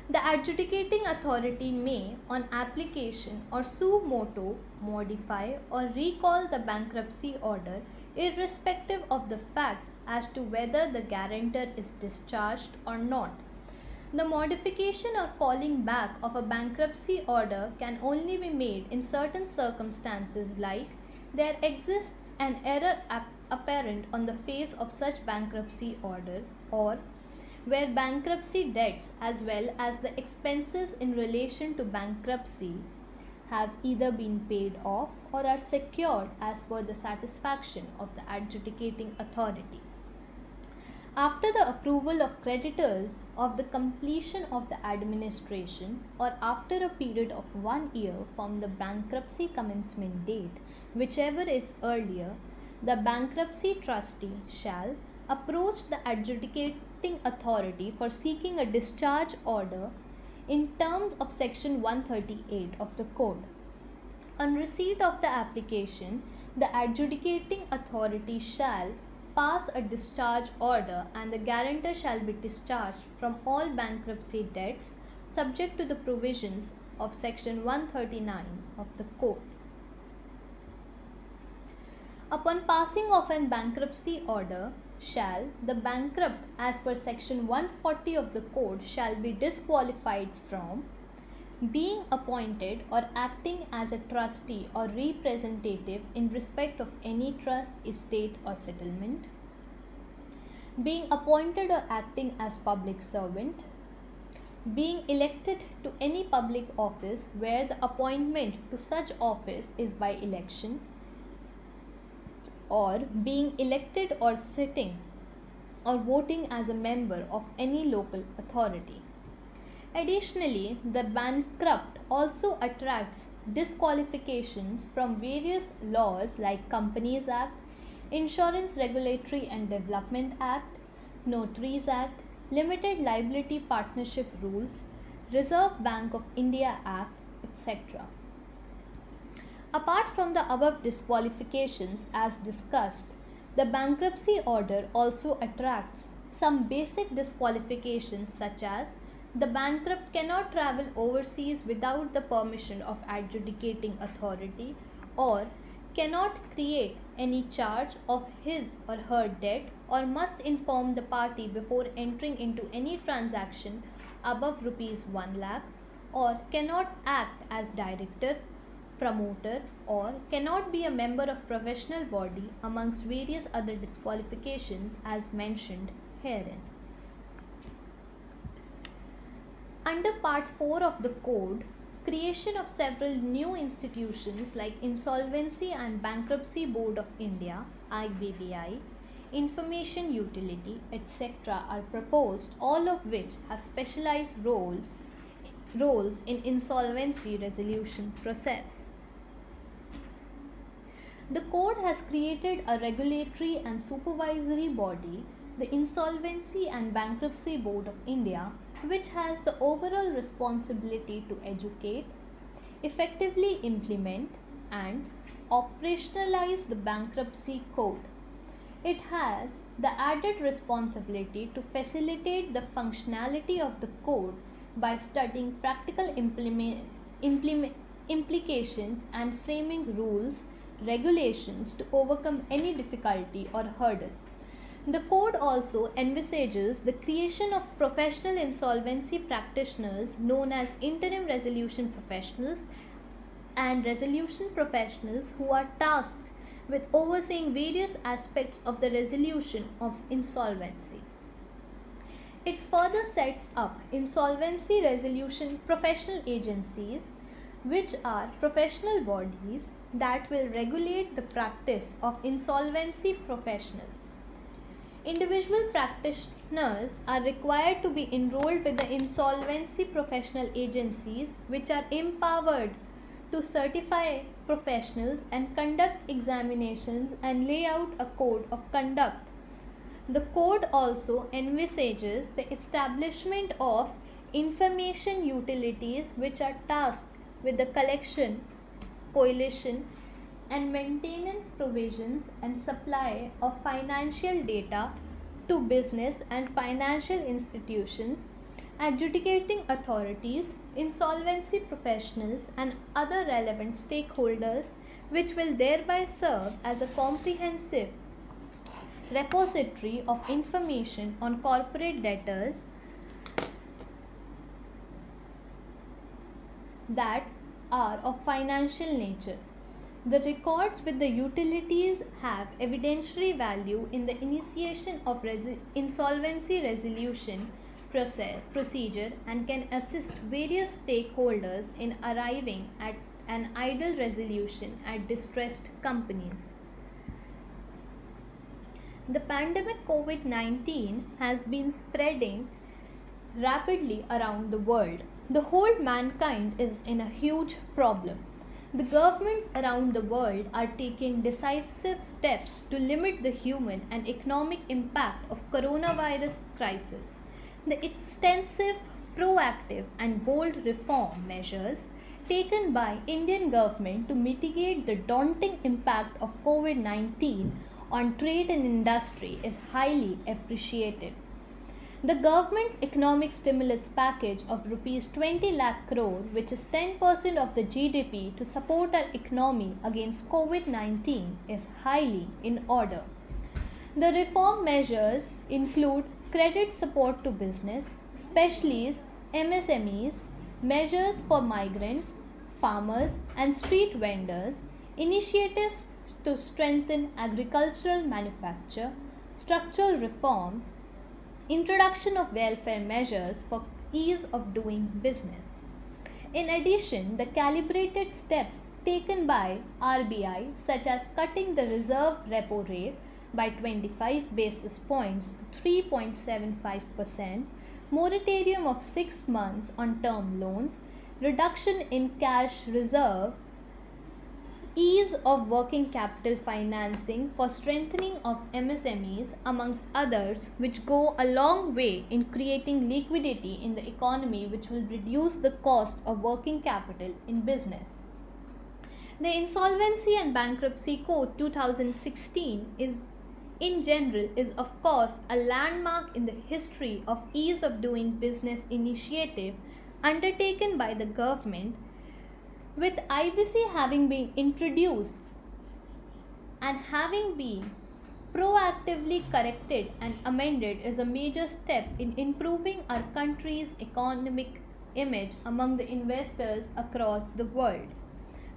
The adjudicating authority may, on application or suo motu, modify or recall the bankruptcy order, irrespective of the fact as to whether the guarantor is discharged or not. The modification or calling back of a bankruptcy order can only be made in certain circumstances, like there exists an error apparent on the face of such bankruptcy order, or where bankruptcy debts as well as the expenses in relation to bankruptcy have either been paid off or are secured as per the satisfaction of the adjudicating authority. After the approval of creditors of the completion of the administration, or after a period of 1 year from the bankruptcy commencement date, whichever is earlier, the bankruptcy trustee shall approach the adjudicating authority for seeking a discharge order in terms of Section 138 of the Code. On receipt of the application, the adjudicating authority shall pass a discharge order, and the guarantor shall be discharged from all bankruptcy debts subject to the provisions of Section 139 of the Code. Upon passing of an bankruptcy order, shall the bankrupt, as per Section 140 of the Code, shall be disqualified from being appointed or acting as a trustee or representative in respect of any trust, estate or settlement, being appointed or acting as public servant, being elected to any public office where the appointment to such office is by election, or being elected or sitting or voting as a member of any local authority. Additionally, the bankrupt also attracts disqualifications from various laws like Companies Act, Insurance Regulatory and Development Act, Notaries Act, Limited Liability Partnership Rules, Reserve Bank of India Act, etc. Apart from the above disqualifications as discussed, the bankruptcy order also attracts some basic disqualifications, such as the bankrupt cannot travel overseas without the permission of adjudicating authority, or cannot create any charge of his or her debt, or must inform the party before entering into any transaction above rupees 1 lakh, or cannot act as director, promoter, or cannot be a member of professional body, amongst various other disqualifications as mentioned herein. Under Part 4 of the Code, creation of several new institutions like Insolvency and Bankruptcy Board of India, IBBI, Information Utility, etc. are proposed, all of which have specialized roles in insolvency resolution process. The Code has created a regulatory and supervisory body, the Insolvency and Bankruptcy Board of India, which has the overall responsibility to educate, effectively implement, and operationalize the bankruptcy code. It has the added responsibility to facilitate the functionality of the code by studying practical implications and framing rules, regulations to overcome any difficulty or hurdle. The code also envisages the creation of professional insolvency practitioners known as interim resolution professionals and resolution professionals who are tasked with overseeing various aspects of the resolution of insolvency. It further sets up insolvency resolution professional agencies, which are professional bodies that will regulate the practice of insolvency professionals. Individual practitioners are required to be enrolled with the insolvency professional agencies, which are empowered to certify professionals and conduct examinations and lay out a code of conduct. The code also envisages the establishment of information utilities which are tasked with the collection, coalition, and maintenance provisions and supply of financial data to business and financial institutions, adjudicating authorities, insolvency professionals, and other relevant stakeholders, which will thereby serve as a comprehensive repository of information on corporate debtors that are of financial nature. The records with the utilities have evidentiary value in the initiation of insolvency resolution procedure and can assist various stakeholders in arriving at an ideal resolution at distressed companies. The pandemic COVID-19 has been spreading rapidly around the world. The whole mankind is in a huge problem. The governments around the world are taking decisive steps to limit the human and economic impact of coronavirus crisis. The extensive, proactive and bold reform measures taken by Indian government to mitigate the daunting impact of COVID-19 on trade and industry is highly appreciated. The government's economic stimulus package of rupees 20 lakh crore, which is 10% of the GDP to support our economy against COVID-19, is highly in order. The reform measures include credit support to business, especially MSMEs, measures for migrants, farmers and street vendors, initiatives to strengthen agricultural manufacture, structural reforms, introduction of welfare measures for ease of doing business. In addition, the calibrated steps taken by RBI, such as cutting the reserve repo rate by 25 basis points to 3.75%, moratorium of 6 months on term loans, reduction in cash reserve, ease of working capital financing for strengthening of MSMEs, amongst others, which go a long way in creating liquidity in the economy, which will reduce the cost of working capital in business. The Insolvency and Bankruptcy Code 2016 is of course a landmark in the history of ease of doing business initiative undertaken by the government, with IBC having been introduced and having been proactively corrected and amended is a major step in improving our country's economic image among the investors across the world.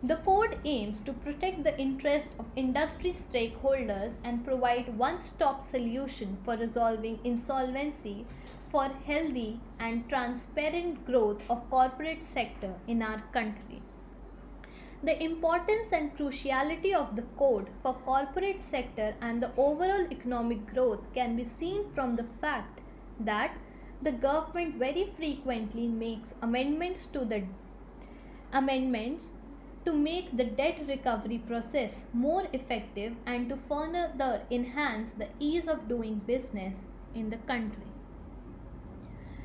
The code aims to protect the interest of industry stakeholders and provide one-stop solution for resolving insolvency for healthy and transparent growth of corporate sector in our country. The importance and cruciality of the code for corporate sector and the overall economic growth can be seen from the fact that the government very frequently makes amendments to make the debt recovery process more effective and to further enhance the ease of doing business in the country.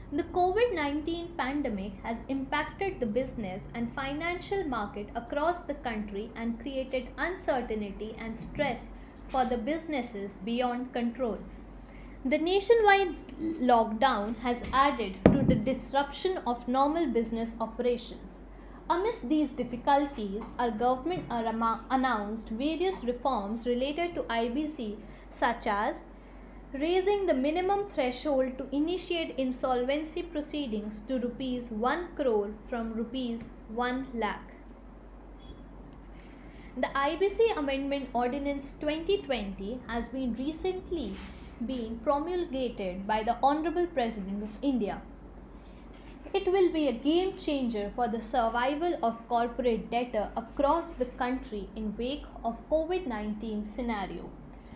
The COVID 19 pandemic has impacted the business and financial market across the country and created uncertainty and stress for the businesses beyond control. The nationwide lockdown has added to the disruption of normal business operations. Amidst these difficulties, our government announced various reforms related to IBC, such as raising the minimum threshold to initiate insolvency proceedings to rupees 1 crore from rupees 1 lakh. The IBC Amendment Ordinance 2020 has been recently been promulgated by the Honorable President of India. It will be a game changer for the survival of corporate debtor across the country in wake of COVID-19 scenario.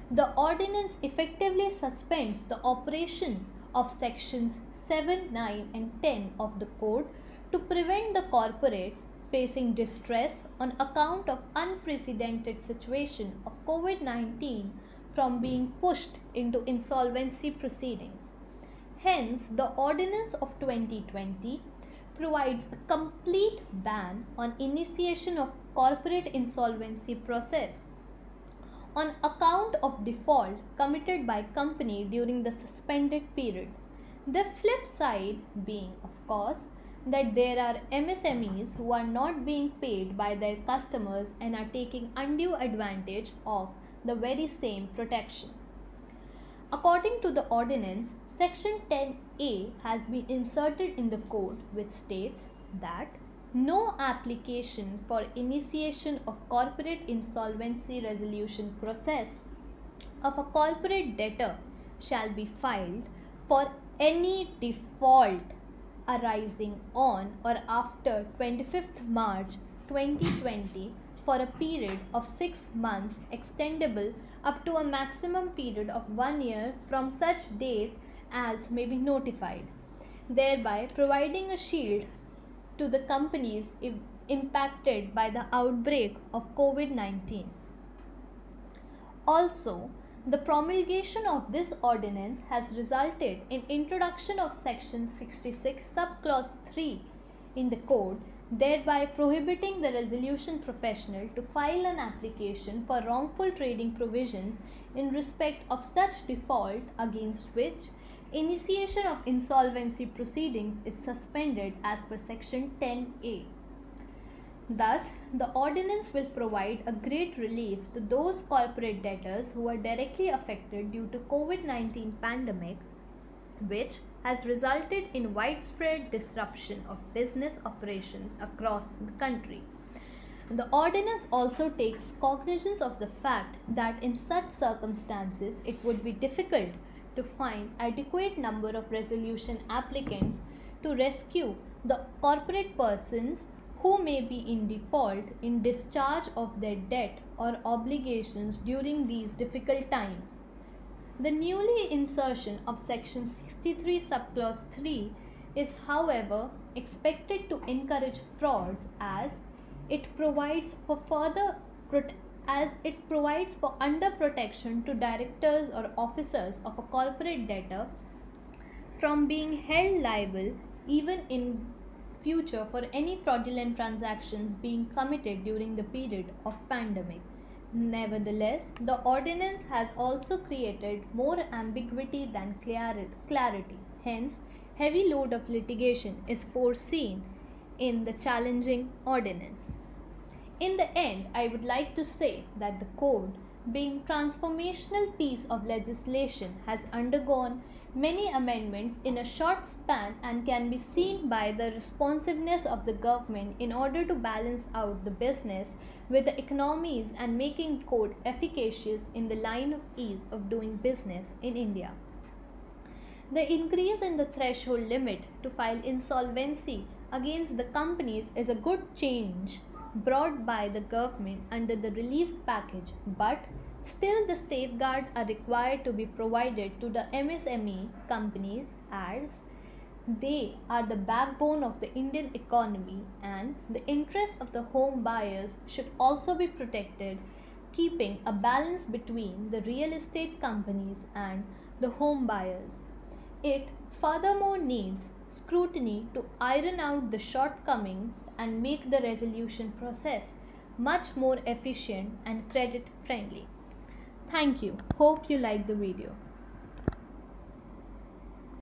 The ordinance effectively suspends the operation of sections 7, 9 and 10 of the code to prevent the corporates facing distress on account of unprecedented situation of COVID-19 from being pushed into insolvency proceedings. Hence, the Ordinance of 2020 provides a complete ban on initiation of corporate insolvency process on account of default committed by company during the suspended period. The flip side being, of course, that there are MSMEs who are not being paid by their customers and are taking undue advantage of the very same protection. According to the ordinance, Section 10A has been inserted in the code which states that no application for initiation of corporate insolvency resolution process of a corporate debtor shall be filed for any default arising on or after 25th March 2020 for a period of 6 months extendable up to a maximum period of 1 year from such date as may be notified, thereby providing a shield to the companies impacted by the outbreak of COVID-19. Also, the promulgation of this ordinance has resulted in introduction of section 66 subclause 3 in the code, thereby prohibiting the resolution professional to file an application for wrongful trading provisions in respect of such default against which initiation of insolvency proceedings is suspended as per section 10A. Thus, the ordinance will provide a great relief to those corporate debtors who are directly affected due to COVID-19 pandemic, which has resulted in widespread disruption of business operations across the country. The ordinance also takes cognizance of the fact that in such circumstances it would be difficult to find adequate number of resolution applicants to rescue the corporate persons who may be in default in discharge of their debt or obligations during these difficult times. The newly insertion of section 63 subclause 3 is however expected to encourage frauds as it provides for under protection to directors or officers of a corporate debtor from being held liable even in future for any fraudulent transactions being committed during the period of pandemic. Nevertheless, the ordinance has also created more ambiguity than clarity. Hence, heavy load of litigation is foreseen in the challenging ordinance. In the end, I would like to say that the code, being transformational piece of legislation, has undergone many amendments in a short span and can be seen by the responsiveness of the government in order to balance out the business with the economies and making code efficacious in the line of ease of doing business in India. The increase in the threshold limit to file insolvency against the companies is a good change brought by the government under the relief package, but still the safeguards are required to be provided to the MSME companies as they are the backbone of the Indian economy and the interests of the home buyers should also be protected, keeping a balance between the real estate companies and the home buyers. It furthermore needs scrutiny to iron out the shortcomings and make the resolution process much more efficient and credit friendly. Thank you. Hope you liked the video.